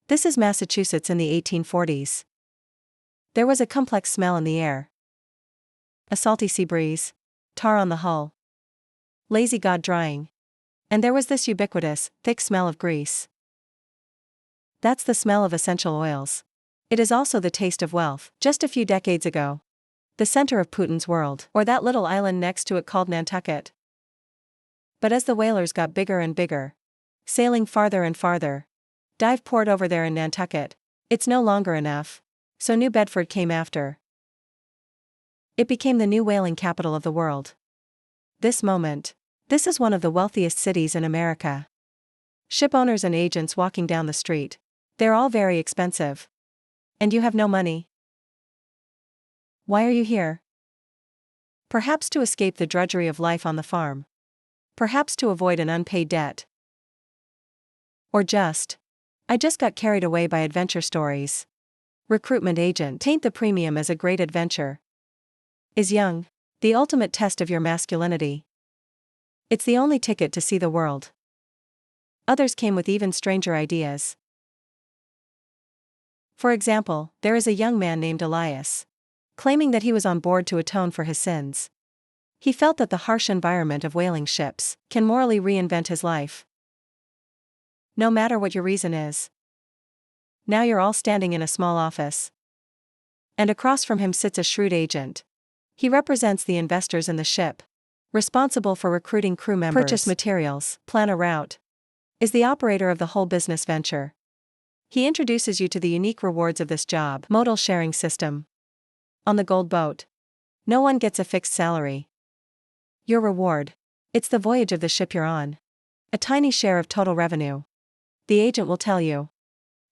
This is Massachusetts in the 1840s. There was a complex smell in the air. A salty sea breeze. Tar on the hull. Lazy god drying. And there was this ubiquitous, thick smell of grease. That's the smell of essential oils. It is also the taste of wealth. Just a few decades ago. The center of Putin's world, or that little island next to it called Nantucket. But as the whalers got bigger and bigger, sailing farther and farther, dive poured over there in Nantucket, it's no longer enough. So New Bedford came after. It became the new whaling capital of the world. This is one of the wealthiest cities in America. Ship owners and agents walking down the street. They're all very expensive. And you have no money. Why are you here? Perhaps to escape the drudgery of life on the farm. Perhaps to avoid an unpaid debt. Or I just got carried away by adventure stories. Recruitment agent. Taint the premium as a great adventure. Is young. The ultimate test of your masculinity. It's the only ticket to see the world. Others came with even stranger ideas. For example, there is a young man named Elias, claiming that he was on board to atone for his sins. He felt that the harsh environment of whaling ships can morally reinvent his life. No matter what your reason is. Now you're all standing in a small office. And across from him sits a shrewd agent. He represents the investors in the ship, responsible for recruiting crew members, purchase materials, plan a route, is the operator of the whole business venture. He introduces you to the unique rewards of this job, modal sharing system. On the Gold Boat, no one gets a fixed salary. Your reward, it's the voyage of the ship you're on. A tiny share of total revenue. The agent will tell you.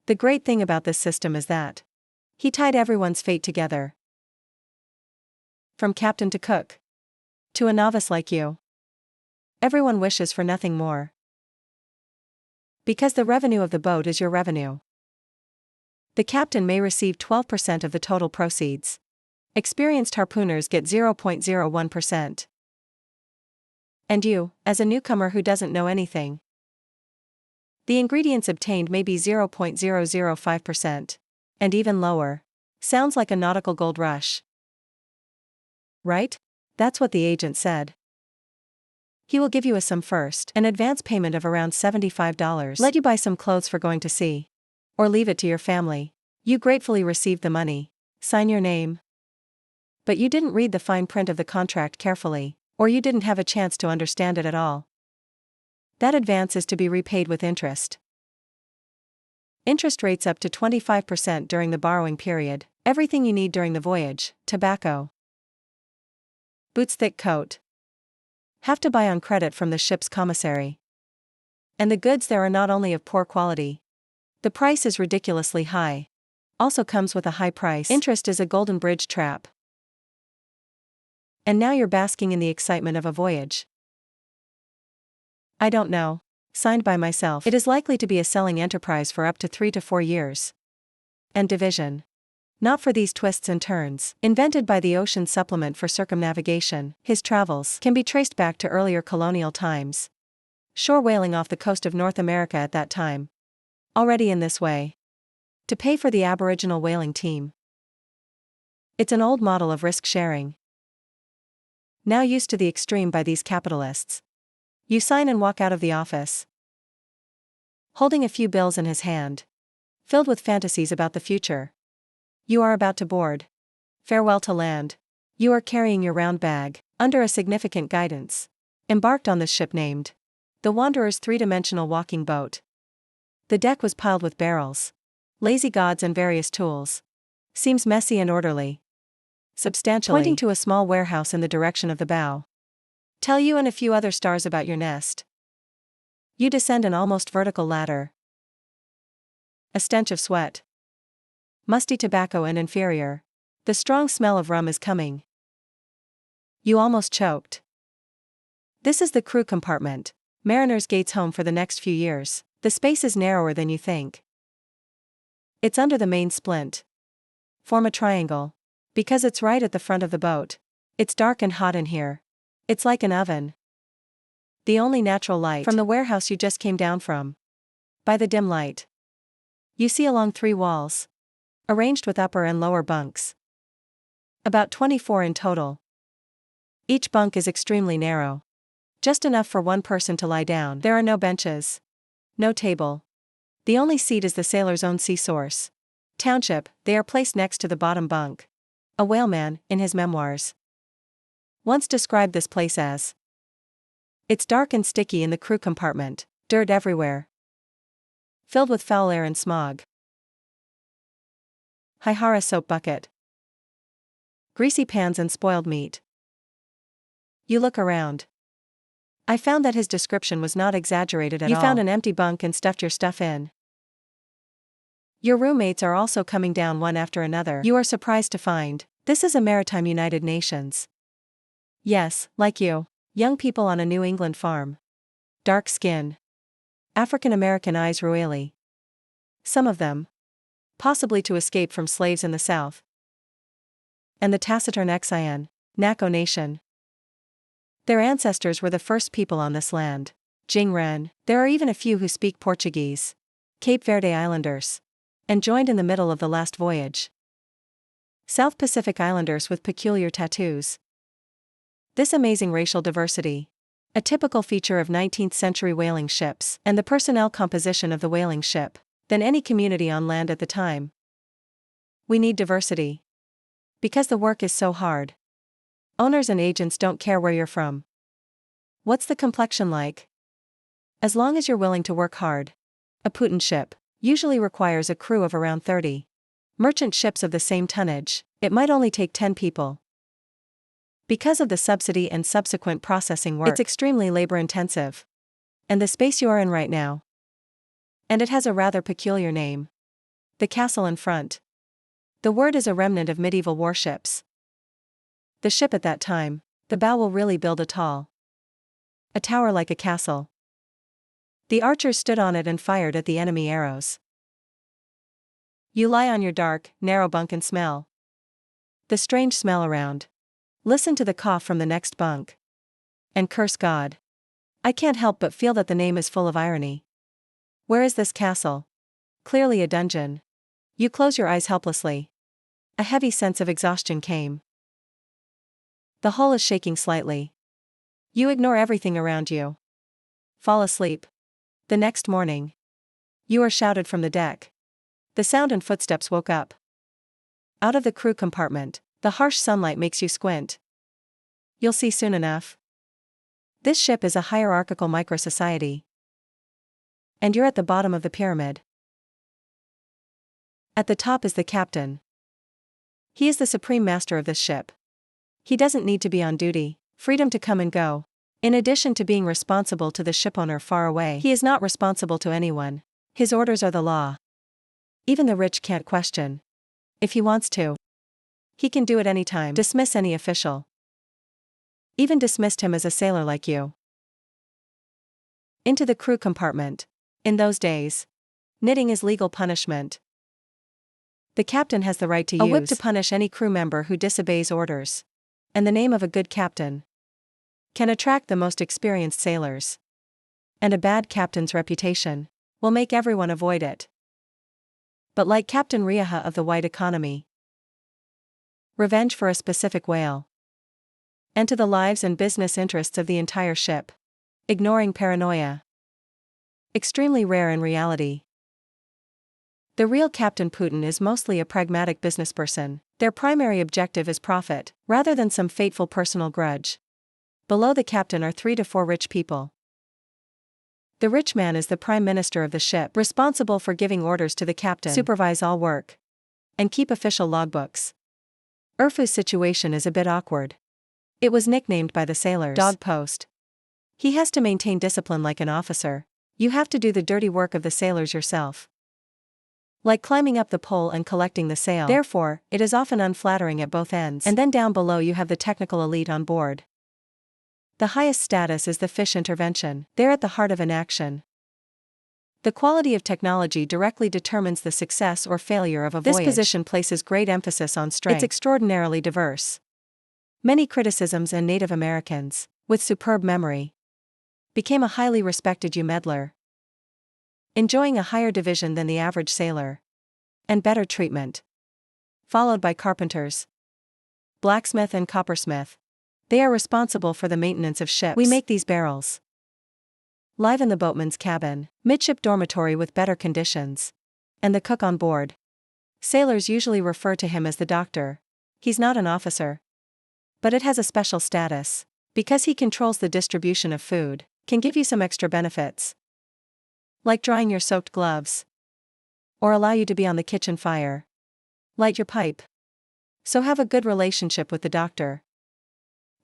The great thing about this system is that he tied everyone's fate together. From captain to cook. To a novice like you. Everyone wishes for nothing more. Because the revenue of the boat is your revenue. The captain may receive 12% of the total proceeds. Experienced harpooners get 0.01%. And you, as a newcomer who doesn't know anything. The ingredients obtained may be 0.005%. And even lower. Sounds like a nautical gold rush. Right? That's what the agent said. He will give you a sum first, an advance payment of around $75. Let you buy some clothes for going to sea. Or leave it to your family. You gratefully receive the money. Sign your name. But you didn't read the fine print of the contract carefully, or you didn't have a chance to understand it at all. That advance is to be repaid with interest. Interest rates up to 25% during the borrowing period, everything you need during the voyage, tobacco. Boots, thick coat. Have to buy on credit from the ship's commissary. And the goods there are not only of poor quality. The price is ridiculously high. Also comes with a high price. Interest is a golden bridge trap. And now you're basking in the excitement of a voyage. I don't know. Signed by myself. It is likely to be a selling enterprise for up to 3 to 4 years. And division. Not for these twists and turns. Invented by the Ocean Supplement for Circumnavigation, his travels can be traced back to earlier colonial times. Shore whaling off the coast of North America at that time. Already in this way. To pay for the Aboriginal whaling team. It's an old model of risk sharing. Now used to the extreme by these capitalists. You sign and walk out of the office. Holding a few bills in his hand. Filled with fantasies about the future. You are about to board. Farewell to land. You are carrying your round bag, under a significant guidance. Embarked on this ship named the Wanderer's three-dimensional walking boat. The deck was piled with barrels, lazy gods and various tools. Seems messy and orderly. Substantially. Pointing to a small warehouse in the direction of the bow. Tell you and a few other stars about your nest. You descend an almost vertical ladder. A stench of sweat. Musty tobacco and inferior. The strong smell of rum is coming. You almost choked. This is the crew compartment. Mariner's gates home for the next few years. The space is narrower than you think. It's under the main splint. Form a triangle. Because it's right at the front of the boat. It's dark and hot in here. It's like an oven. The only natural light from the warehouse you just came down from. By the dim light. You see along 3 walls, arranged with upper and lower bunks. About 24 in total. Each bunk is extremely narrow. Just enough for one person to lie down. There are no benches. No table. The only seat is the sailor's own sea source. Township, they are placed next to the bottom bunk. A whaleman, in his memoirs, once described this place as, "It's dark and sticky in the crew compartment, dirt everywhere. Filled with foul air and smog. Haihara soap bucket. Greasy pans and spoiled meat." You look around. I found that his description was not exaggerated at all. You found an empty bunk and stuffed your stuff in. Your roommates are also coming down one after another. You are surprised to find, this is a maritime United Nations. Yes, like you. Young people on a New England farm. Dark skin. African American eyes royally. Some of them. Possibly to escape from slaves in the South. And the taciturn Xian, Naco Nation. Their ancestors were the first people on this land. Jingren, there are even a few who speak Portuguese. Cape Verde Islanders. And joined in the middle of the last voyage. South Pacific Islanders with peculiar tattoos. This amazing racial diversity. A typical feature of 19th-century whaling ships, and the personnel composition of the whaling ship, than any community on land at the time. We need diversity. Because the work is so hard. Owners and agents don't care where you're from. What's the complexion like? As long as you're willing to work hard. A Putin ship usually requires a crew of around 30. Merchant ships of the same tonnage, it might only take 10 people. Because of the subsidy and subsequent processing work, it's extremely labor-intensive. And the space you are in right now. And it has a rather peculiar name. The castle in front. The word is a remnant of medieval warships. The ship at that time, the bow will really build a tower like a castle. The archers stood on it and fired at the enemy arrows. You lie on your dark, narrow bunk and smell. The strange smell around. Listen to the cough from the next bunk. And curse God. I can't help but feel that the name is full of irony. Where is this castle? Clearly a dungeon. You close your eyes helplessly. A heavy sense of exhaustion came. The hull is shaking slightly. You ignore everything around you. Fall asleep. The next morning. You are shouted from the deck. The sound and footsteps woke up. Out of the crew compartment, the harsh sunlight makes you squint. You'll see soon enough. This ship is a hierarchical microsociety. And you're at the bottom of the pyramid. At the top is the captain. He is the supreme master of this ship. He doesn't need to be on duty, freedom to come and go. In addition to being responsible to the shipowner far away, he is not responsible to anyone. His orders are the law. Even the rich can't question. If he wants to. He can do it anytime. Dismiss any official. Even dismissed him as a sailor like you. Into the crew compartment. In those days. Knitting is legal punishment. The captain has the right to use a whip to punish any crew member who disobeys orders. And the name of a good captain can attract the most experienced sailors. And a bad captain's reputation will make everyone avoid it. But like Captain Riaha of the White Economy. Revenge for a specific whale. And to the lives and business interests of the entire ship. Ignoring paranoia. Extremely rare in reality. The real Captain Putin is mostly a pragmatic businessperson. Their primary objective is profit, rather than some fateful personal grudge. Below the captain are 3 to 4 rich people. The rich man is the prime minister of the ship, responsible for giving orders to the captain, supervise all work, and keep official logbooks. Urfu's situation is a bit awkward. It was nicknamed by the sailors Dog Post. He has to maintain discipline like an officer. You have to do the dirty work of the sailors yourself. Like climbing up the pole and collecting the sail. Therefore, it is often unflattering at both ends. And then down below you have the technical elite on board. The highest status is the fish intervention. They're at the heart of an action. The quality of technology directly determines the success or failure of a voyage. This position places great emphasis on strength. It's extraordinarily diverse. Many criticisms and Native Americans, with superb memory, became a highly respected meddler. enjoying a higher division than the average sailor, and better treatment. Followed by carpenters, blacksmith and coppersmith. They are responsible for the maintenance of ships. We make these barrels. Live in the boatman's cabin, midship dormitory with better conditions. And the cook on board. Sailors usually refer to him as the doctor. He's not an officer. But it has a special status. Because he controls the distribution of food, can give you some extra benefits. Like drying your soaked gloves. Or allow you to be on the kitchen fire. Light your pipe. So have a good relationship with the doctor.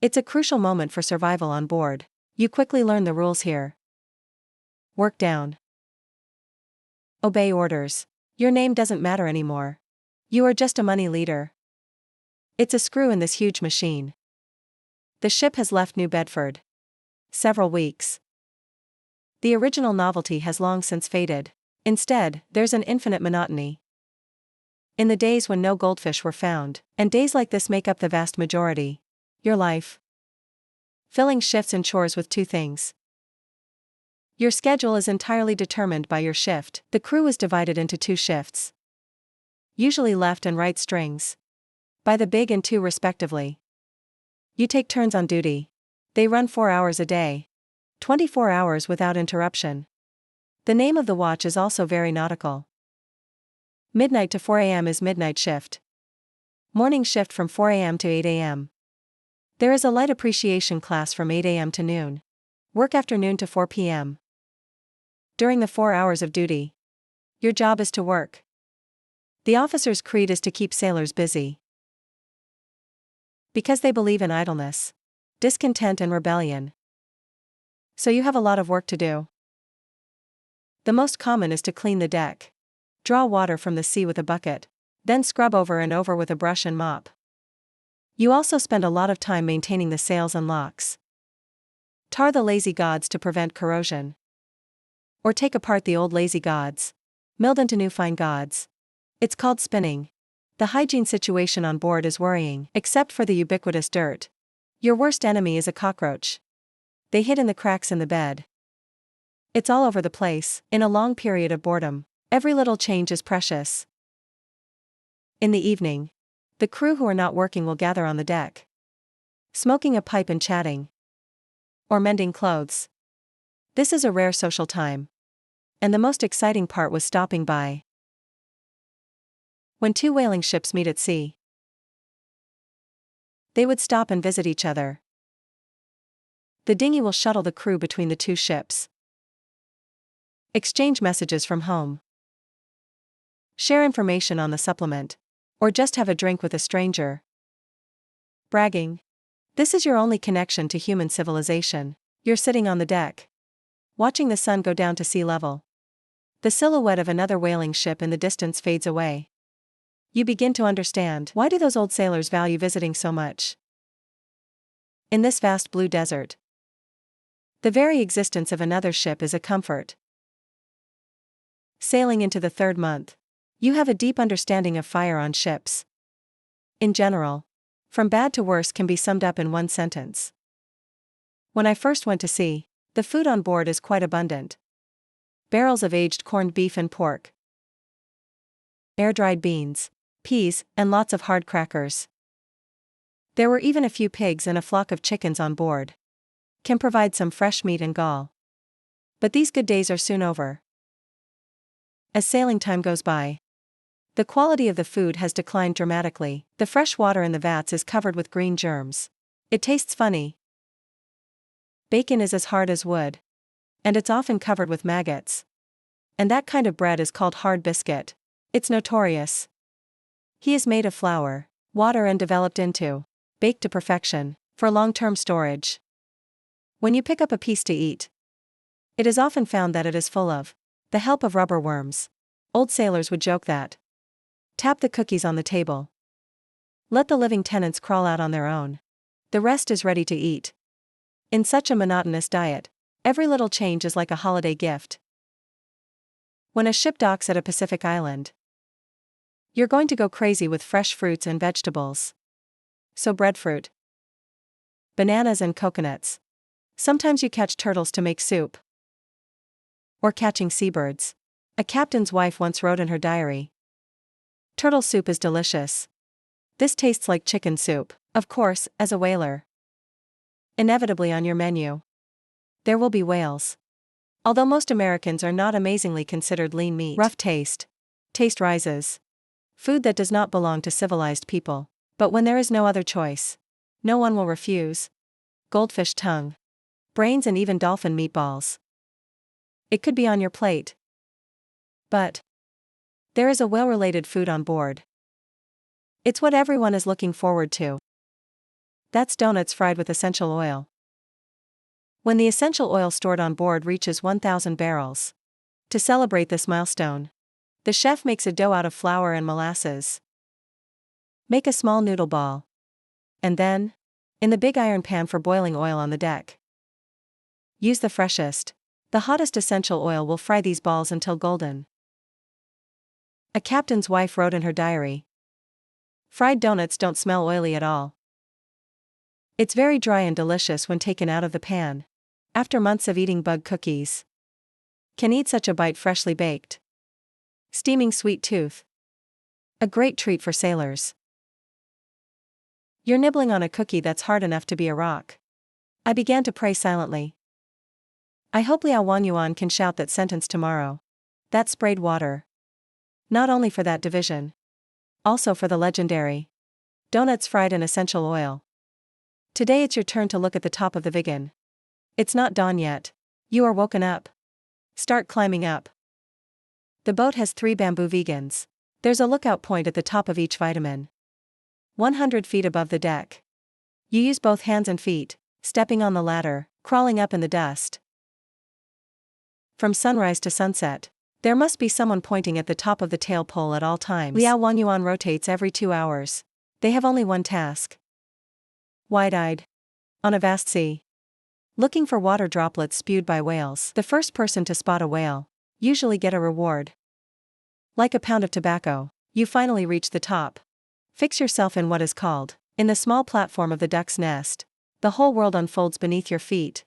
It's a crucial moment for survival on board. You quickly learn the rules here. Work down. Obey orders. Your name doesn't matter anymore. You are just a money leader. It's a screw in this huge machine. The ship has left New Bedford. Several weeks. The original novelty has long since faded. Instead, there's an infinite monotony. In the days when no goldfish were found, and days like this make up the vast majority. Your life. Filling shifts and chores with two things. Your schedule is entirely determined by your shift. The crew is divided into two shifts. Usually left and right strings. By the big and two respectively. You take turns on duty. They run 4 hours a day. 24 hours without interruption. The name of the watch is also very nautical. Midnight to 4 a.m. is midnight shift. Morning shift from 4 a.m. to 8 a.m. There is a light appreciation class from 8 a.m. to noon. Work afternoon to 4 p.m. During the 4 hours of duty, your job is to work. The officer's creed is to keep sailors busy. Because they believe in idleness, discontent and rebellion. So you have a lot of work to do. The most common is to clean the deck. Draw water from the sea with a bucket, then scrub over and over with a brush and mop. You also spend a lot of time maintaining the sails and locks. Tar the lazy gods to prevent corrosion. Or take apart the old lazy gods, milled into new fine gods. It's called spinning. The hygiene situation on board is worrying, except for the ubiquitous dirt. Your worst enemy is a cockroach. They hid in the cracks in the bed. It's all over the place. In a long period of boredom, every little change is precious. In the evening, the crew who are not working will gather on the deck, smoking a pipe and chatting. Or mending clothes. This is a rare social time. And the most exciting part was stopping by. When two whaling ships meet at sea, they would stop and visit each other. The dinghy will shuttle the crew between the two ships. Exchange messages from home. Share information on the supplement. Or just have a drink with a stranger. Bragging. This is your only connection to human civilization. You're sitting on the deck, watching the sun go down to sea level. The silhouette of another whaling ship in the distance fades away. You begin to understand, why do those old sailors value visiting so much? In this vast blue desert, the very existence of another ship is a comfort. Sailing into the 3rd month, you have a deep understanding of fire on ships. In general, from bad to worse can be summed up in one sentence. When I first went to sea, the food on board is quite abundant. Barrels of aged corned beef and pork, air-dried beans, peas, and lots of hard crackers. There were even a few pigs and a flock of chickens on board. Can provide some fresh meat and gall. But these good days are soon over. As sailing time goes by, the quality of the food has declined dramatically. The fresh water in the vats is covered with green germs. It tastes funny. Bacon is as hard as wood. And it's often covered with maggots. And that kind of bread is called hard biscuit. It's notorious. He is made of flour, water and developed into, baked to perfection, for long-term storage. When you pick up a piece to eat, it is often found that it is full of the help of rubber worms. Old sailors would joke that. Tap the cookies on the table. Let the living tenants crawl out on their own. The rest is ready to eat. In such a monotonous diet, every little change is like a holiday gift. When a ship docks at a Pacific island, you're going to go crazy with fresh fruits and vegetables. So breadfruit, bananas and coconuts. Sometimes you catch turtles to make soup. Or catching seabirds. A captain's wife once wrote in her diary. Turtle soup is delicious. This tastes like chicken soup, of course, as a whaler. Inevitably on your menu, there will be whales. Although most Americans are not amazingly considered lean meat. Rough taste. Taste rises. Food that does not belong to civilized people. But when there is no other choice, no one will refuse. Goldfish tongue. Brains and even dolphin meatballs. It could be on your plate. But there is a whale-related food on board. It's what everyone is looking forward to. That's donuts fried with essential oil. When the essential oil stored on board reaches 1,000 barrels. To celebrate this milestone, the chef makes a dough out of flour and molasses. Make a small noodle ball. And then, in the big iron pan for boiling oil on the deck. Use the freshest, the hottest essential oil will fry these balls until golden. A captain's wife wrote in her diary. Fried donuts don't smell oily at all. It's very dry and delicious when taken out of the pan. After months of eating bug cookies. Can eat such a bite freshly baked. Steaming sweet tooth. A great treat for sailors. You're nibbling on a cookie that's hard enough to be a rock. I began to pray silently. I hope Liao Wanyuan can shout that sentence tomorrow. That sprayed water. Not only for that division. Also for the legendary donuts fried in essential oil. Today it's your turn to look at the top of the vegan. It's not dawn yet. You are woken up. Start climbing up. The boat has 3 bamboo vegans. There's a lookout point at the top of each vitamin. 100 feet above the deck. You use both hands and feet, stepping on the ladder, crawling up in the dust. From sunrise to sunset, there must be someone pointing at the top of the tail pole at all times. Liao Wanyuan rotates every 2 hours. They have only one task. Wide-eyed. On a vast sea. Looking for water droplets spewed by whales. The first person to spot a whale usually get a reward. Like a pound of tobacco, you finally reach the top. Fix yourself in what is called, in the small platform of the duck's nest. The whole world unfolds beneath your feet.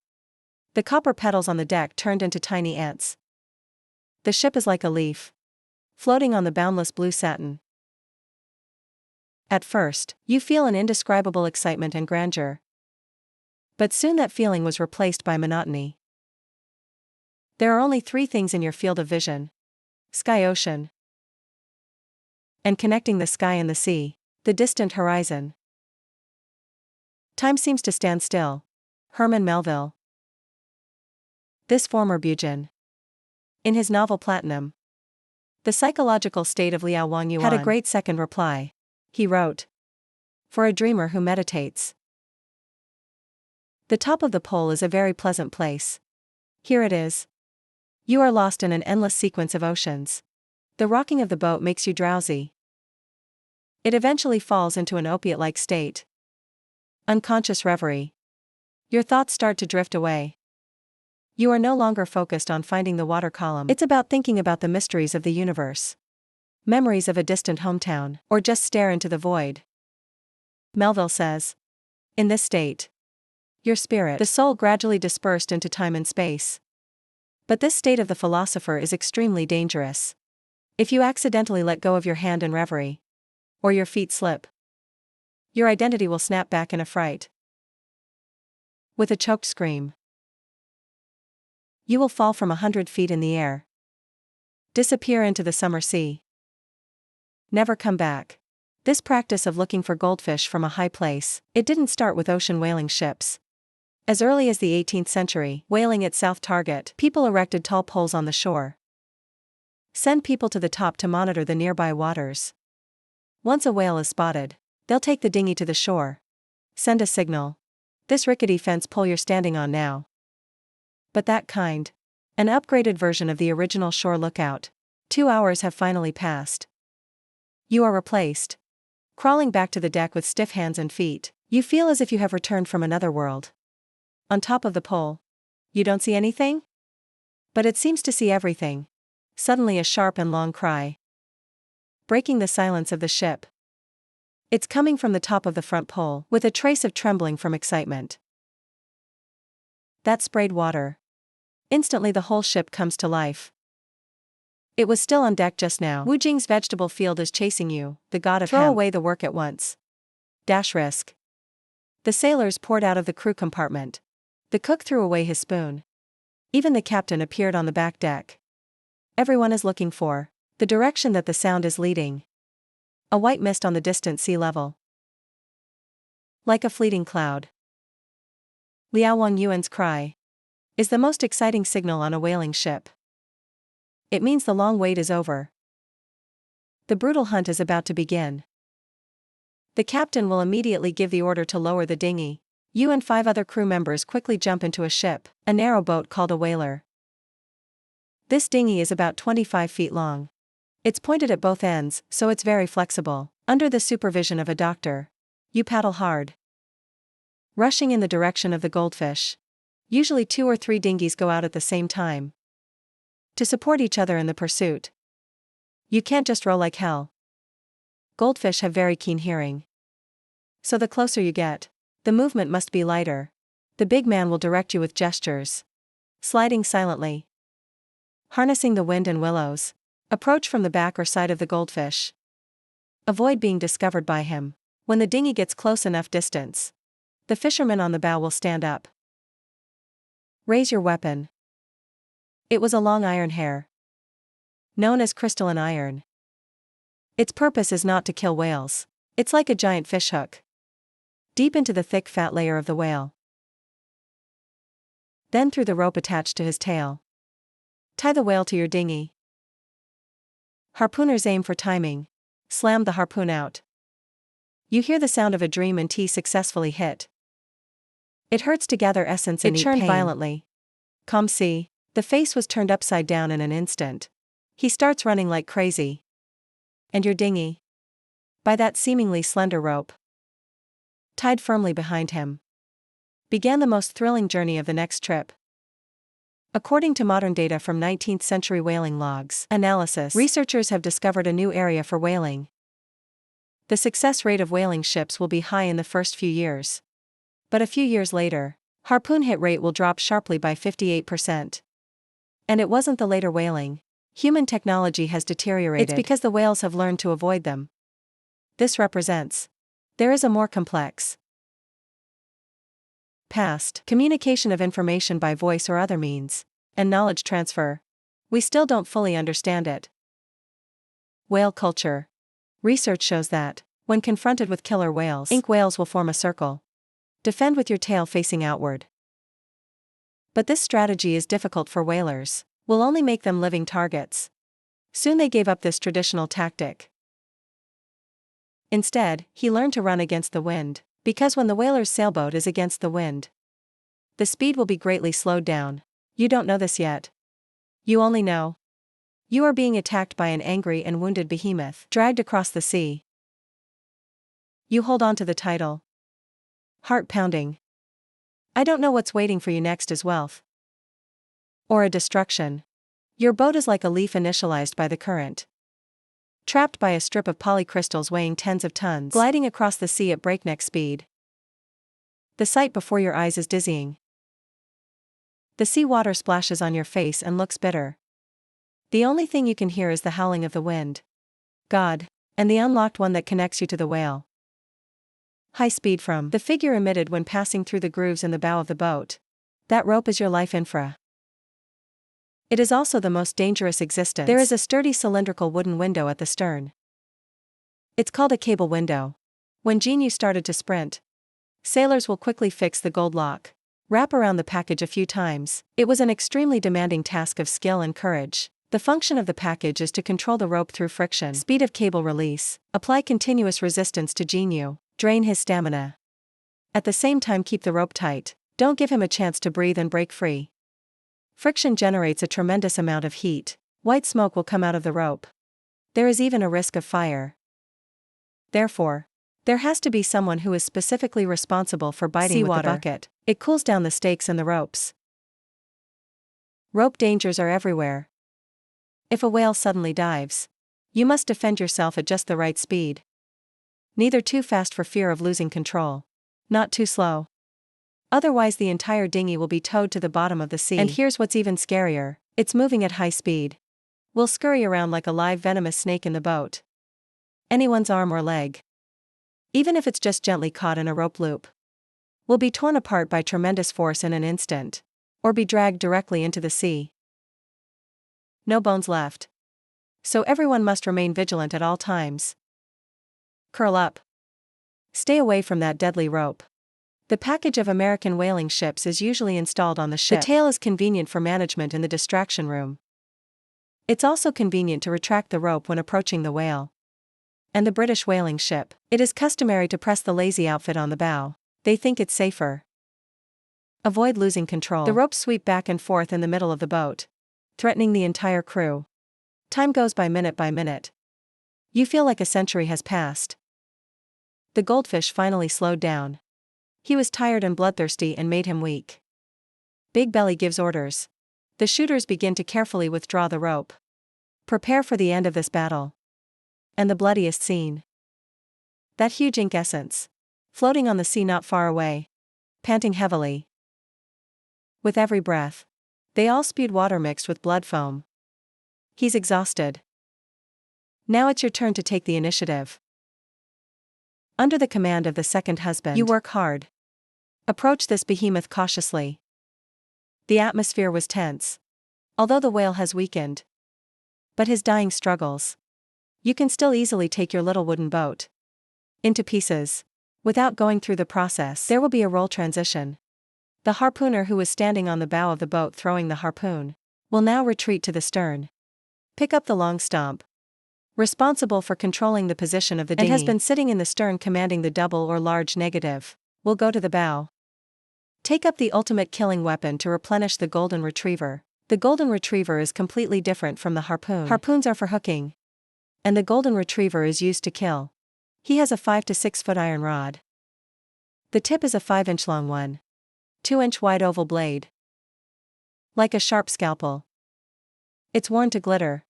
The copper petals on the deck turned into tiny ants. The ship is like a leaf, floating on the boundless blue satin. At first, you feel an indescribable excitement and grandeur. But soon that feeling was replaced by monotony. There are only 3 things in your field of vision. Sky, ocean. And connecting the sky and the sea, the distant horizon. Time seems to stand still. Herman Melville. This former Bujin. In his novel Platinum. The psychological state of Liao Wanyuan had a great second reply. He wrote. For a dreamer who meditates. The top of the pole is a very pleasant place. Here it is. You are lost in an endless sequence of oceans. The rocking of the boat makes you drowsy. It eventually falls into an opiate-like state. Unconscious reverie. Your thoughts start to drift away. You are no longer focused on finding the water column. It's about thinking about the mysteries of the universe. Memories of a distant hometown, or just stare into the void. Melville says. In this state, your spirit, the soul, gradually dispersed into time and space. But this state of the philosopher is extremely dangerous. If you accidentally let go of your hand in reverie, or your feet slip, your identity will snap back in a fright. With a choked scream, you will fall from 100 feet in the air. Disappear into the summer sea. Never come back. This practice of looking for goldfish from a high place, it didn't start with ocean whaling ships. As early as the 18th century, whaling at South Target, people erected tall poles on the shore. Send people to the top to monitor the nearby waters. Once a whale is spotted, they'll take the dinghy to the shore. Send a signal. This rickety fence pole you're standing on now. But that kind. An upgraded version of the original shore lookout. 2 hours have finally passed. You are replaced. Crawling back to the deck with stiff hands and feet, you feel as if you have returned from another world. On top of the pole. You don't see anything? But it seems to see everything. Suddenly a sharp and long cry. Breaking the silence of the ship. It's coming from the top of the front pole, with a trace of trembling from excitement. That sprayed water. Instantly the whole ship comes to life. It was still on deck just now. Wu Jing's vegetable field is chasing you, the god of hemp. Throw away the work at once. Dash risk. The sailors poured out of the crew compartment. The cook threw away his spoon. Even the captain appeared on the back deck. Everyone is looking for the direction that the sound is leading. A white mist on the distant sea level. Like a fleeting cloud. Liao Wang Yuan's cry is the most exciting signal on a whaling ship. It means the long wait is over. The brutal hunt is about to begin. The captain will immediately give the order to lower the dinghy. You and 5 other crew members quickly jump into a ship, a narrow boat called a whaler. This dinghy is about 25 feet long. It's pointed at both ends, so it's very flexible. Under the supervision of a doctor, you paddle hard, rushing in the direction of the goldfish. Usually 2 or 3 dinghies go out at the same time to support each other in the pursuit. You can't just row like hell. Goldfish have very keen hearing. So the closer you get, the movement must be lighter. The big man will direct you with gestures. Sliding silently. Harnessing the wind and willows. Approach from the back or side of the goldfish. Avoid being discovered by him. When the dinghy gets close enough distance, the fisherman on the bow will stand up. Raise your weapon. It was a long iron hair, known as crystalline iron. Its purpose is not to kill whales. It's like a giant fishhook, deep into the thick fat layer of the whale. Then through the rope attached to his tail. Tie the whale to your dinghy. Harpooners aim for timing. Slam the harpoon out. You hear the sound of a dream and tea successfully hit. It hurts to gather essence and eat pain. It churned violently. Come see. The face was turned upside down in an instant. He starts running like crazy. And your dinghy, by that seemingly slender rope, tied firmly behind him, began the most thrilling journey of the next trip. According to modern data from 19th-century whaling logs analysis, researchers have discovered a new area for whaling. The success rate of whaling ships will be high in the first few years. But a few years later, harpoon hit rate will drop sharply by 58%. And it wasn't the later whaling. Human technology has deteriorated. It's because the whales have learned to avoid them. This represents there is a more complex past, communication of information by voice or other means, and knowledge transfer. We still don't fully understand it. Whale culture. Research shows that, when confronted with killer whales, ink whales will form a circle. Defend with your tail facing outward. But this strategy is difficult for whalers, will only make them living targets. Soon they gave up this traditional tactic. Instead, he learned to run against the wind, because when the whaler's sailboat is against the wind, the speed will be greatly slowed down. You don't know this yet. You only know you are being attacked by an angry and wounded behemoth, dragged across the sea. You hold on to the title. Heart pounding. I don't know what's waiting for you next is wealth. Or a destruction. Your boat is like a leaf initialized by the current. Trapped by a strip of polycrystals weighing tens of tons, gliding across the sea at breakneck speed. The sight before your eyes is dizzying. The sea water splashes on your face and looks bitter. The only thing you can hear is the howling of the wind, God, and the unlocked one that connects you to the whale. High speed from the figure emitted when passing through the grooves in the bow of the boat. That rope is your life infra. It is also the most dangerous existence. There is a sturdy cylindrical wooden window at the stern. It's called a cable window. When Jinyu started to sprint, sailors will quickly fix the gold lock, wrap around the package a few times. It was an extremely demanding task of skill and courage. The function of the package is to control the rope through friction, speed of cable release, apply continuous resistance to Jinyu, drain his stamina. At the same time keep the rope tight, don't give him a chance to breathe and break free. Friction generates a tremendous amount of heat. White smoke will come out of the rope. There is even a risk of fire. Therefore, there has to be someone who is specifically responsible for biting with the bucket. It cools down the stakes and the ropes. Rope dangers are everywhere. If a whale suddenly dives, you must defend yourself at just the right speed. Neither too fast for fear of losing control, not too slow. Otherwise the entire dinghy will be towed to the bottom of the sea. And here's what's even scarier, it's moving at high speed. will scurry around like a live venomous snake in the boat. Anyone's arm or leg, even if it's just gently caught in a rope loop, will be torn apart by tremendous force in an instant, or be dragged directly into the sea. No bones left. So everyone must remain vigilant at all times. Curl up. Stay away from that deadly rope. The package of American whaling ships is usually installed on the ship. The tail is convenient for management in the distraction room. It's also convenient to retract the rope when approaching the whale. And the British whaling ship, it is customary to press the lazy outfit on the bow. They think it's safer. Avoid losing control. The ropes sweep back and forth in the middle of the boat, threatening the entire crew. Time goes by minute. You feel like a century has passed. The goldfish finally slowed down. He was tired and bloodthirsty and made him weak. Big Belly gives orders. The shooters begin to carefully withdraw the rope. Prepare for the end of this battle. And the bloodiest scene. That huge ink essence, floating on the sea not far away, panting heavily. With every breath, they all spewed water mixed with blood foam. He's exhausted. Now it's your turn to take the initiative. Under the command of the second husband, you work hard. Approach this behemoth cautiously. The atmosphere was tense, although the whale has weakened. But his dying struggles. You can still easily take your little wooden boat into pieces. Without going through the process, there will be a roll transition. The harpooner who was standing on the bow of the boat throwing the harpoon will now retreat to the stern. Pick up the long stomp, responsible for controlling the position of the dinghy, and has been sitting in the stern commanding the double or large negative, will go to the bow. Take up the ultimate killing weapon to replenish the golden retriever. The golden retriever is completely different from the harpoon. Harpoons are for hooking, and the golden retriever is used to kill. He has a 5 to 6 foot iron rod. The tip is a 5-inch long one. 2-inch wide oval blade. Like a sharp scalpel. It's worn to glitter.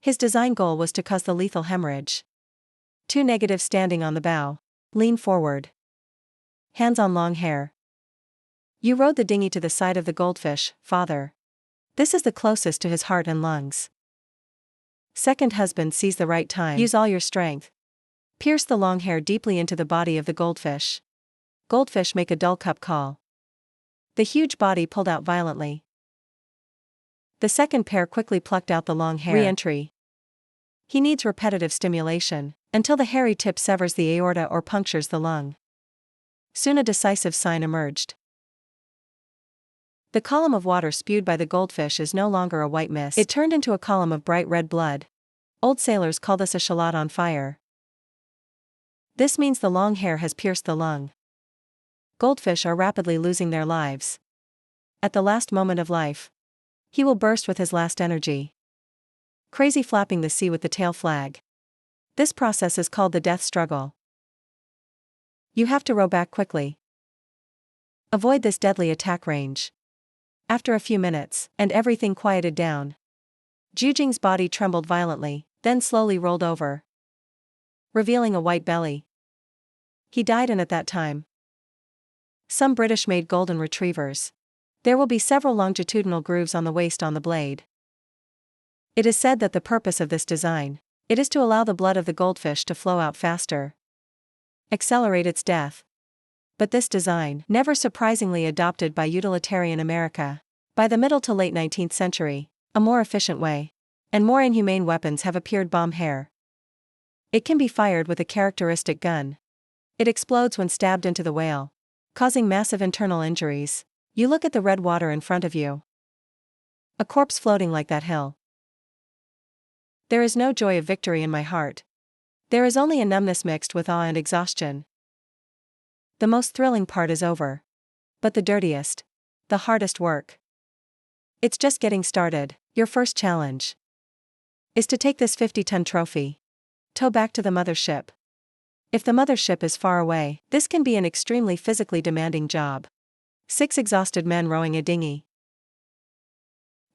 His design goal was to cause the lethal hemorrhage. 2 negatives standing on the bow. Lean forward. Hands on long hair. You rode the dinghy to the side of the goldfish, father. This is the closest to his heart and lungs. Second husband sees the right time. Use all your strength. Pierce the long hair deeply into the body of the goldfish. Goldfish make a dull cup call. The huge body pulled out violently. The second pair quickly plucked out the long hair. Re-entry. He needs repetitive stimulation, until the hairy tip severs the aorta or punctures the lung. Soon a decisive sign emerged. The column of water spewed by the goldfish is no longer a white mist. It turned into a column of bright red blood. Old sailors call this a shallot on fire. This means the long hair has pierced the lung. Goldfish are rapidly losing their lives. At the last moment of life, he will burst with his last energy. Crazy flapping the sea with the tail flag. This process is called the death struggle. You have to row back quickly. Avoid this deadly attack range. After a few minutes, and everything quieted down, Jujing's body trembled violently, then slowly rolled over, revealing a white belly. He died in at that time. Some British-made golden retrievers. There will be several longitudinal grooves on the waist on the blade. It is said that the purpose of this design, it is to allow the blood of the goldfish to flow out faster. Accelerate its death. But this design, never surprisingly adopted by utilitarian America. By the middle to late 19th century, a more efficient way, and more inhumane weapons have appeared. Bomb hair. It can be fired with a characteristic gun. It explodes when stabbed into the whale, causing massive internal injuries. You look at the red water in front of you. A corpse floating like that hill. There is no joy of victory in my heart. There is only a numbness mixed with awe and exhaustion. The most thrilling part is over. But the dirtiest, the hardest work. It's just getting started. Your first challenge is to take this 50-ton trophy, tow back to the mothership. If the mothership is far away, this can be an extremely physically demanding job. 6 exhausted men rowing a dinghy,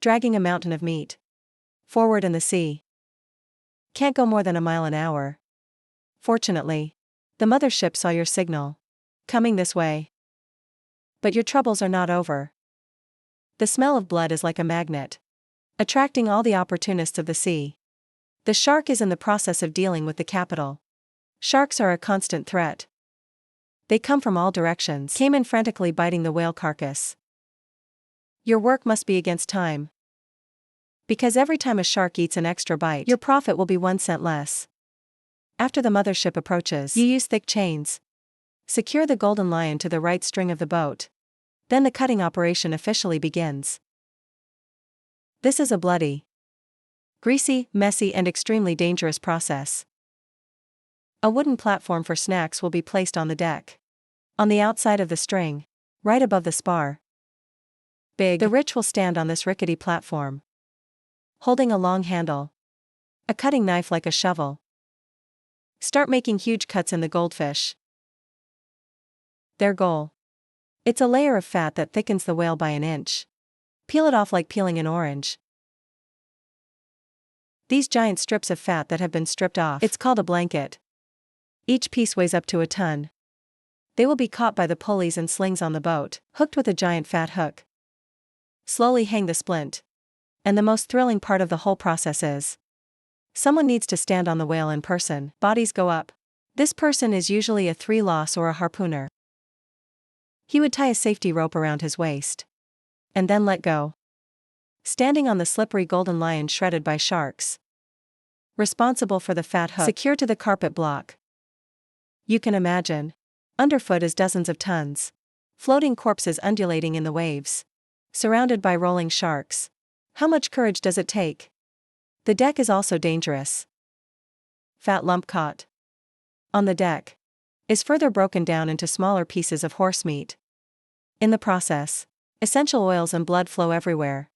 dragging a mountain of meat forward in the sea. Can't go more than a mile an hour. Fortunately, the mothership saw your signal. Coming this way. But your troubles are not over. The smell of blood is like a magnet. attracting all the opportunists of the sea. The shark is in the process of dealing with the capital. Sharks are a constant threat. They come from all directions, came in frantically biting the whale carcass. Your work must be against time. Because every time a shark eats an extra bite, your profit will be 1 cent less. After the mothership approaches, you use thick chains. Secure the golden lion to the right string of the boat. Then the cutting operation officially begins. This is a bloody, greasy, messy, and extremely dangerous process. A wooden platform for snacks will be placed on the deck. On the outside of the string, right above the spar. The Rich will stand on this rickety platform, holding a long handle, a cutting knife like a shovel. Start making huge cuts in the goldfish. Their goal. It's a layer of fat that thickens the whale by an inch. Peel it off like peeling an orange. These giant strips of fat that have been stripped off, it's called a blanket. Each piece weighs up to a ton. They will be caught by the pulleys and slings on the boat, hooked with a giant fat hook. Slowly hang the splint. And the most thrilling part of the whole process is, someone needs to stand on the whale in person. Bodies go up. This person is usually a 3-loss or a harpooner. He would tie a safety rope around his waist. And then let go. Standing on the slippery golden lion shredded by sharks. Responsible for the fat hook secured to the carpet block. You can imagine. Underfoot is dozens of tons. Floating corpses undulating in the waves. Surrounded by rolling sharks. How much courage does it take? The deck is also dangerous. Fat lump caught on the deck is further broken down into smaller pieces of horse meat. In the process, essential oils and blood flow everywhere.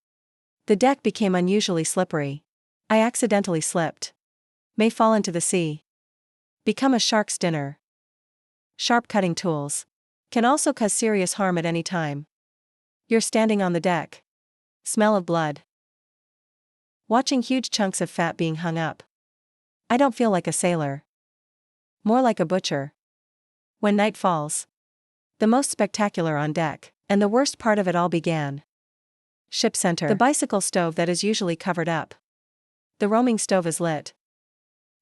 The deck became unusually slippery. I accidentally slipped. May fall into the sea. Become a shark's dinner. Sharp cutting tools can also cause serious harm at any time. You're standing on the deck. Smell of blood. Watching huge chunks of fat being hung up. I don't feel like a sailor. More like a butcher. When night falls. The most spectacular on deck, and the worst part of it all began. Ship center. The bicycle stove that is usually covered up. The roaming stove is lit.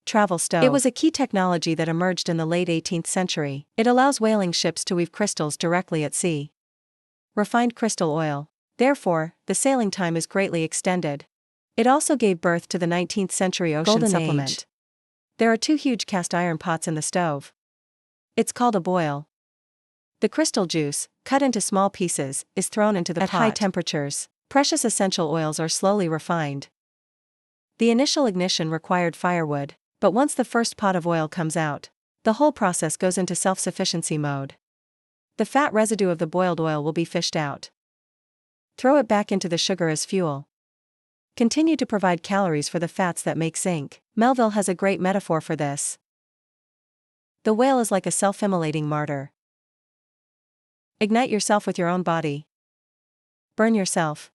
Travel stove. It was a key technology that emerged in the late 18th century. It allows whaling ships to weave crystals directly at sea. Refined crystal oil. Therefore, the sailing time is greatly extended. It also gave birth to the 19th century ocean golden supplement. Age. There are 2 huge cast iron pots in the stove. It's called a boil. The crystal juice, cut into small pieces, is thrown into the pot. At high temperatures, precious essential oils are slowly refined. The initial ignition required firewood, but once the first pot of oil comes out, the whole process goes into self-sufficiency mode. The fat residue of the boiled oil will be fished out. Throw it back into the sugar as fuel. Continue to provide calories for the fats that make zinc. Melville has a great metaphor for this. The whale is like a self-immolating martyr. Ignite yourself with your own body. Burn yourself.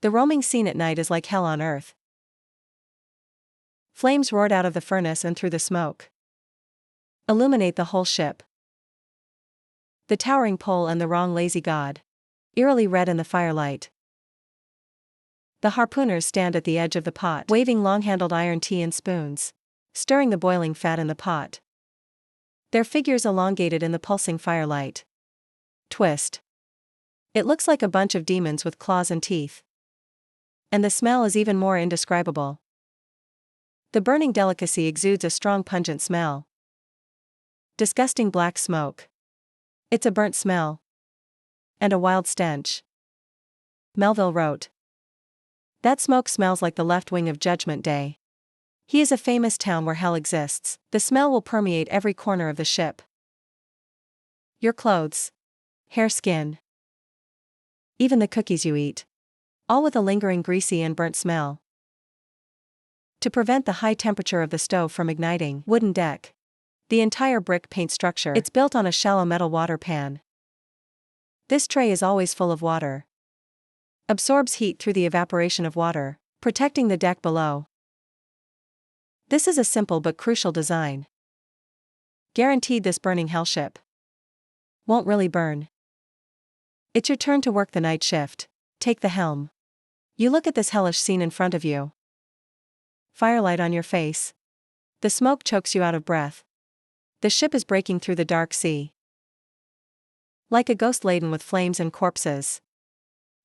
The roaming scene at night is like hell on earth. Flames roared out of the furnace and through the smoke. Illuminate the whole ship. The towering pole and the wrong lazy god. Eerily red in the firelight. The harpooners stand at the edge of the pot, waving long-handled iron tea and spoons, stirring the boiling fat in the pot. Their figures elongated in the pulsing firelight. Twist. It looks like a bunch of demons with claws and teeth. And the smell is even more indescribable. The burning delicacy exudes a strong pungent smell. Disgusting black smoke. It's a burnt smell. And a wild stench. Melville wrote. That smoke smells like the left wing of Judgment Day. He is a famous town where hell exists. The smell will permeate every corner of the ship. Your clothes. Hair, skin. Even the cookies you eat. All with a lingering greasy and burnt smell. To prevent the high temperature of the stove from igniting, wooden deck. The entire brick paint structure. It's built on a shallow metal water pan. This tray is always full of water. Absorbs heat through the evaporation of water, protecting the deck below. This is a simple but crucial design. Guaranteed this burning hell ship won't really burn. It's your turn to work the night shift. Take the helm. You look at this hellish scene in front of you. Firelight on your face. The smoke chokes you out of breath. The ship is breaking through the dark sea. Like a ghost laden with flames and corpses.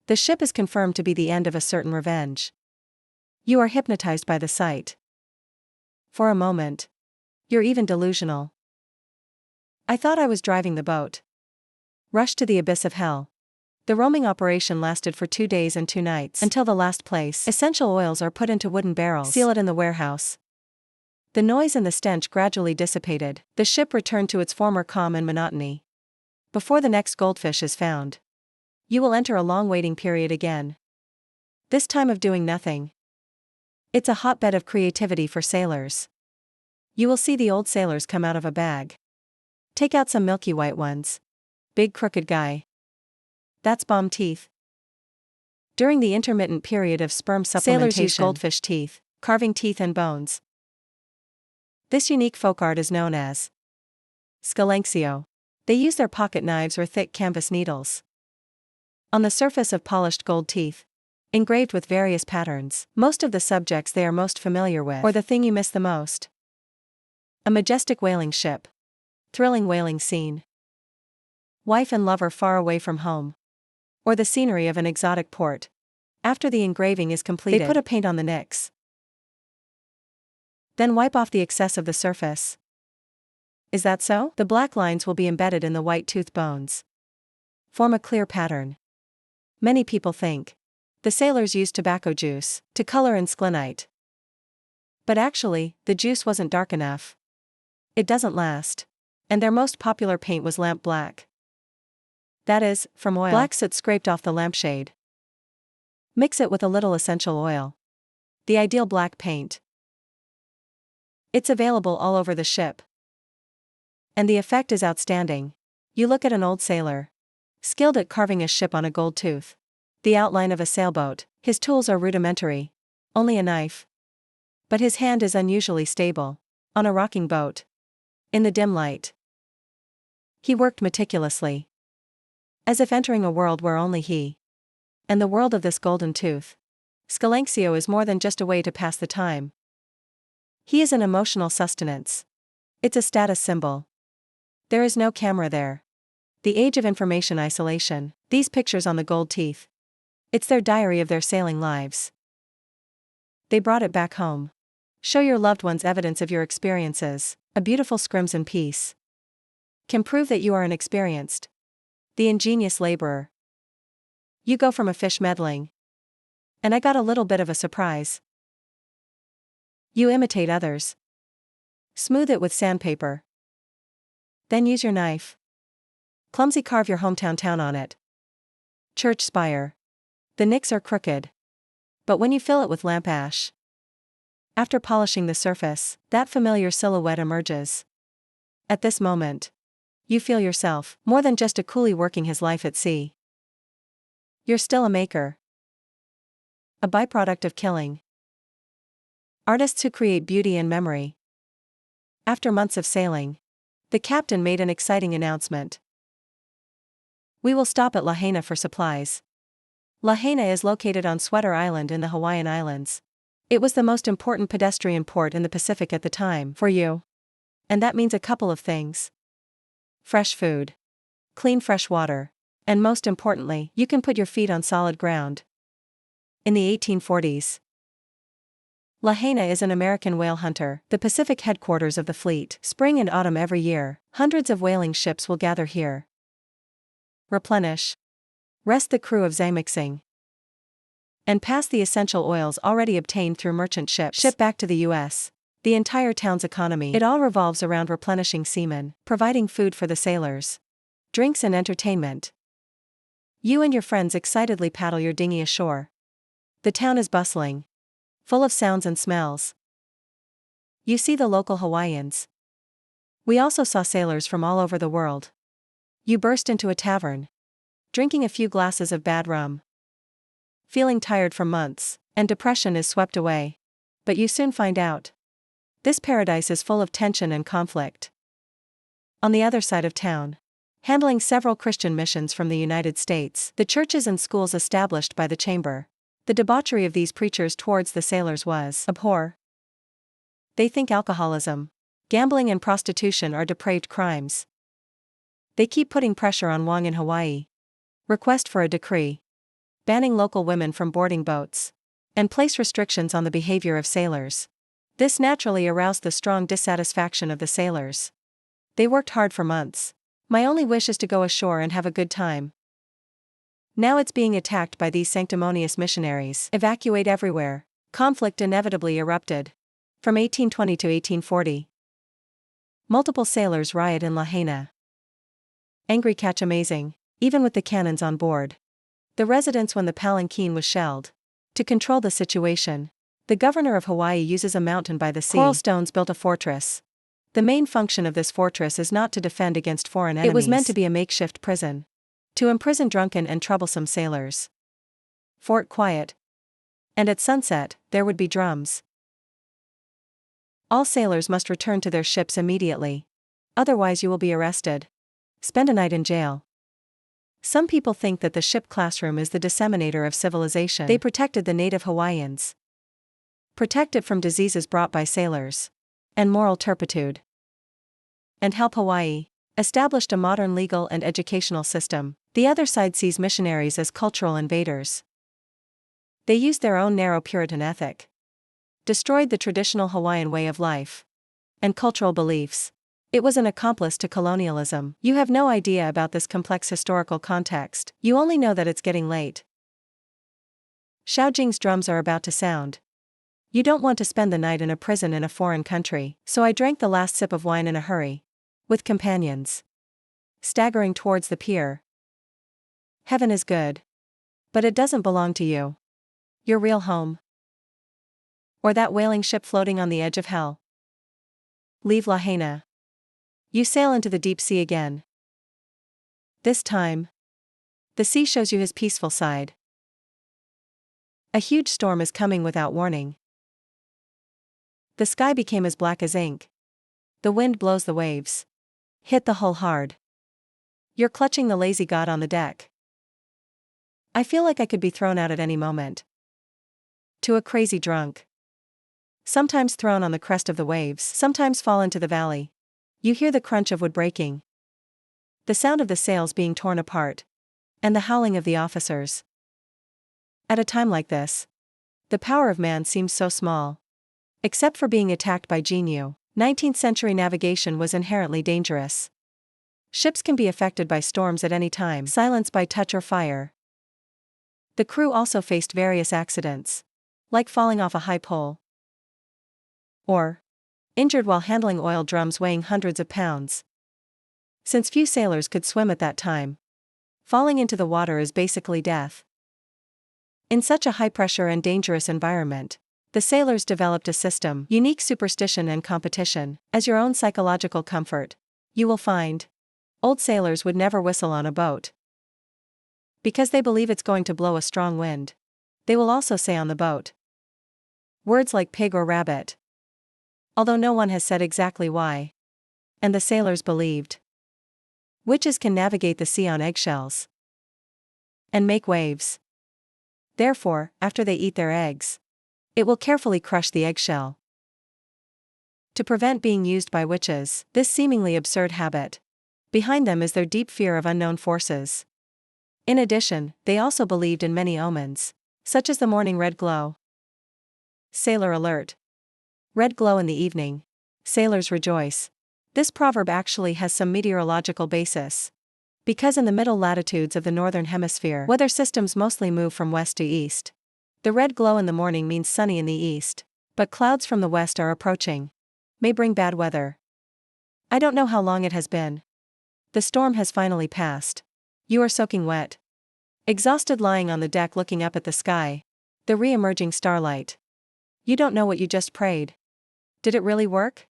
The ship is confirmed to be the end of a certain revenge. You are hypnotized by the sight. For a moment. You're even delusional. I thought I was driving the boat. Rushed to the abyss of hell. The roaming operation lasted for 2 days and 2 nights, until the last place. Essential oils are put into wooden barrels. Seal it in the warehouse. The noise and the stench gradually dissipated. The ship returned to its former calm and monotony. Before the next goldfish is found, you will enter a long waiting period again. This time of doing nothing. It's a hotbed of creativity for sailors. You will see the old sailors come out of a bag. Take out some milky white ones. Big crooked guy. That's bomb teeth. During the intermittent period of sperm supplementation, sailors use goldfish teeth, carving teeth and bones. This unique folk art is known as Scalanxio. They use their pocket knives or thick canvas needles. On the surface of polished gold teeth, engraved with various patterns, most of the subjects they are most familiar with, or the thing you miss the most. A majestic whaling ship. Thrilling whaling scene. Wife and lover far away from home. Or the scenery of an exotic port. After the engraving is completed, they put a paint on the nicks. Then wipe off the excess of the surface. Is that so? The black lines will be embedded in the white tooth bones. Form a clear pattern. Many people think the sailors used tobacco juice to color in sklenite. But actually, the juice wasn't dark enough. It doesn't last. And their most popular paint was lamp black. That is, from oil. Black soot scraped off the lampshade. Mix it with a little essential oil. The ideal black paint. It's available all over the ship. And the effect is outstanding. You look at an old sailor, skilled at carving a ship on a gold tooth. The outline of a sailboat. His tools are rudimentary. Only a knife. But his hand is unusually stable. On a rocking boat. In the dim light. He worked meticulously. As if entering a world where only he. And the world of this golden tooth. Scalanxio is more than just a way to pass the time. He is an emotional sustenance. It's a status symbol. There is no camera there. The age of information isolation. These pictures on the gold teeth. It's their diary of their sailing lives. They brought it back home. Show your loved ones evidence of your experiences. A beautiful crimson piece. Can prove that you are an experienced. The ingenious laborer. You go from a fish meddling. And I got a little bit of a surprise. You imitate others. Smooth it with sandpaper. Then use your knife. Clumsy carve your hometown town on it. Church spire. The nicks are crooked. But when you fill it with lamp ash. After polishing the surface, that familiar silhouette emerges. At this moment. You feel yourself, more than just a coolie working his life at sea. You're still a maker. A byproduct of killing. Artists who create beauty and memory. After months of sailing, the captain made an exciting announcement. We will stop at Lahaina for supplies. Lahaina is located on Sweater Island in the Hawaiian Islands. It was the most important pedestrian port in the Pacific at the time, for you. And that means a couple of things. Fresh food. Clean fresh water. And most importantly, you can put your feet on solid ground. In the 1840s. Lahaina is an American whale hunter, the Pacific headquarters of the fleet. Spring and autumn every year, hundreds of whaling ships will gather here. Replenish. Rest the crew of Zamixing. And pass the essential oils already obtained through merchant ships. Ship back to the U.S. The entire town's economy. It all revolves around replenishing seamen, providing food for the sailors. Drinks and entertainment. You and your friends excitedly paddle your dinghy ashore. The town is bustling. Full of sounds and smells. You see the local Hawaiians. We also saw sailors from all over the world. You burst into a tavern. Drinking a few glasses of bad rum. Feeling tired from months, and depression is swept away. But you soon find out. This paradise is full of tension and conflict. On the other side of town. Handling several Christian missions from the United States, the churches and schools established by the Chamber. The debauchery of these preachers towards the sailors was abhor. They think alcoholism, gambling and prostitution are depraved crimes. They keep putting pressure on Wang in Hawaii. Request for a decree banning local women from boarding boats, and place restrictions on the behavior of sailors. This naturally aroused the strong dissatisfaction of the sailors. They worked hard for months. My only wish is to go ashore and have a good time. Now it's being attacked by these sanctimonious missionaries. Evacuate everywhere. Conflict inevitably erupted. From 1820 to 1840. Multiple sailors riot in Lahaina. Angry catch amazing, even with the cannons on board. The residents when the palanquin was shelled. To control the situation, the governor of Hawaii uses a mountain by the sea. Coral stones built a fortress. The main function of this fortress is not to defend against foreign enemies. It was meant to be a makeshift prison. To imprison drunken and troublesome sailors. Fort quiet. And at sunset, there would be drums. All sailors must return to their ships immediately. Otherwise you will be arrested. Spend a night in jail. Some people think that the ship classroom is the disseminator of civilization. They protected the native Hawaiians. Protect it from diseases brought by sailors. And moral turpitude. And help Hawaii. Established a modern legal and educational system. The other side sees missionaries as cultural invaders. They used their own narrow Puritan ethic. Destroyed the traditional Hawaiian way of life. And cultural beliefs. It was an accomplice to colonialism. You have no idea about this complex historical context. You only know that it's getting late. Xiaojing's drums are about to sound. You don't want to spend the night in a prison in a foreign country, so I drank the last sip of wine in a hurry. With companions. Staggering towards the pier. Heaven is good. But it doesn't belong to you. Your real home. Or that whaling ship floating on the edge of hell. Leave Lahaina. You sail into the deep sea again. This time, the sea shows you his peaceful side. A huge storm is coming without warning. The sky became as black as ink. The wind blows the waves. Hit the hull hard. You're clutching the lazy god on the deck. I feel like I could be thrown out at any moment. To a crazy drunk. Sometimes thrown on the crest of the waves, sometimes fall into the valley. You hear the crunch of wood breaking. The sound of the sails being torn apart. And the howling of the officers. At a time like this, the power of man seems so small. Except for being attacked by Jinyu, 19th century navigation was inherently dangerous. Ships can be affected by storms at any time, silenced by touch or fire. The crew also faced various accidents. Like falling off a high pole. Or injured while handling oil drums weighing hundreds of pounds. Since few sailors could swim at that time, falling into the water is basically death. In such a high-pressure and dangerous environment, the sailors developed a system, unique superstition and competition, as your own psychological comfort. You will find, old sailors would never whistle on a boat. Because they believe it's going to blow a strong wind. They will also say on the boat words like pig or rabbit. Although no one has said exactly why. And the sailors believed. Witches can navigate the sea on eggshells. And make waves. Therefore, after they eat their eggs, it will carefully crush the eggshell. To prevent being used by witches, this seemingly absurd habit. Behind them is their deep fear of unknown forces. In addition, they also believed in many omens, such as the morning red glow. Sailor alert. Red glow in the evening. Sailors rejoice. This proverb actually has some meteorological basis. Because in the middle latitudes of the northern hemisphere, weather systems mostly move from west to east. The red glow in the morning means sunny in the east, but clouds from the west are approaching. May bring bad weather. I don't know how long it has been. The storm has finally passed. You are soaking wet. Exhausted lying on the deck looking up at the sky. The re-emerging starlight. You don't know what you just prayed. Did it really work?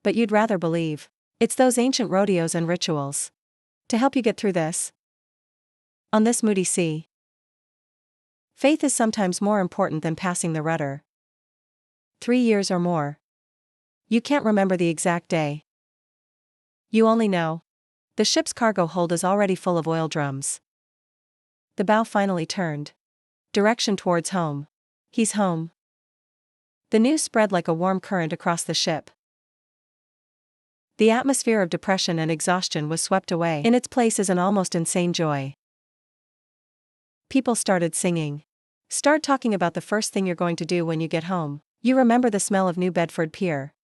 But you'd rather believe. It's those ancient rodeos and rituals. To help you get through this. On this moody sea. Faith is sometimes more important than passing the rudder. 3 years or more. You can't remember the exact day. You only know. The ship's cargo hold is already full of oil drums. The bow finally turned. Direction towards home. He's home. The news spread like a warm current across the ship. The atmosphere of depression and exhaustion was swept away. In its place is an almost insane joy. People started singing. Start talking about the first thing you're going to do when you get home. You remember the smell of New Bedford Pier.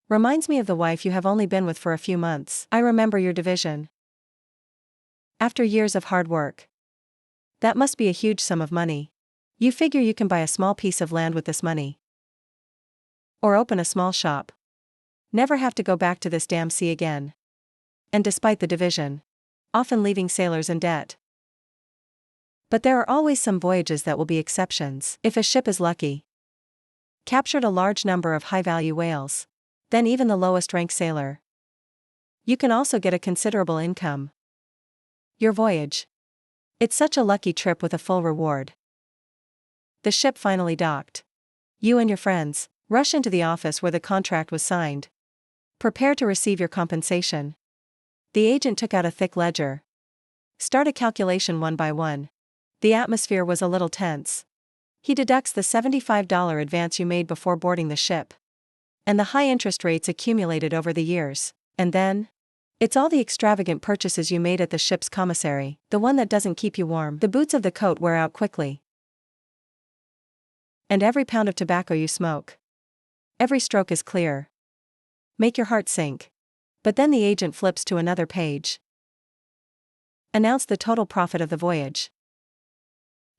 Reminds me of the wife you have only been with for a few months. I remember your division. After years of hard work. That must be a huge sum of money. You figure you can buy a small piece of land with this money. Or open a small shop. Never have to go back to this damn sea again. And despite the division. Often leaving sailors in debt. But there are always some voyages that will be exceptions. If a ship is lucky. Captured a large number of high-value whales. Then even the lowest-ranked sailor. You can also get a considerable income. Your voyage. It's such a lucky trip with a full reward. The ship finally docked. You and your friends rush into the office where the contract was signed. Prepare to receive your compensation. The agent took out a thick ledger. Start a calculation one by one. The atmosphere was a little tense. He deducts the $75 advance you made before boarding the ship. And the high interest rates accumulated over the years. And then? It's all the extravagant purchases you made at the ship's commissary, the one that doesn't keep you warm. The boots of the coat wear out quickly. And every pound of tobacco you smoke. Every stroke is clear. Make your heart sink. But then the agent flips to another page. Announce the total profit of the voyage.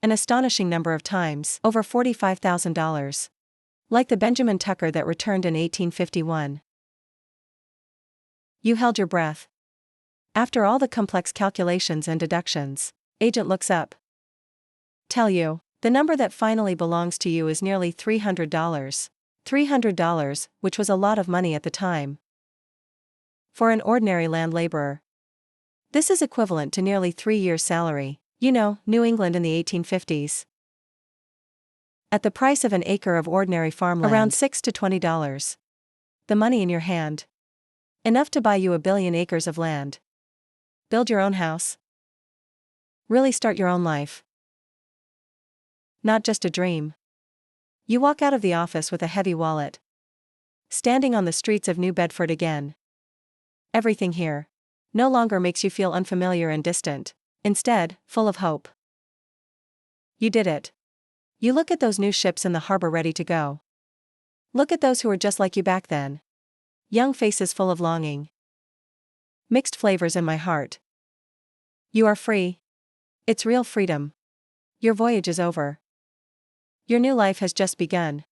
An astonishing number of times, over $45,000. Like the Benjamin Tucker that returned in 1851. You held your breath. After all the complex calculations and deductions, agent looks up. Tell you, the number that finally belongs to you is nearly $300. $300, which was a lot of money at the time. For an ordinary land laborer. This is equivalent to nearly 3 years' salary. You know, New England in the 1850s. At the price of an acre of ordinary farmland, around $6 to $20. The money in your hand. Enough to buy you 1 billion acres of land. Build your own house. Really start your own life. Not just a dream. You walk out of the office with a heavy wallet. Standing on the streets of New Bedford again. Everything here no longer makes you feel unfamiliar and distant. Instead, full of hope. You did it. You look at those new ships in the harbor ready to go. Look at those who were just like you back then. Young faces full of longing. Mixed flavors in my heart. You are free. It's real freedom. Your voyage is over. Your new life has just begun.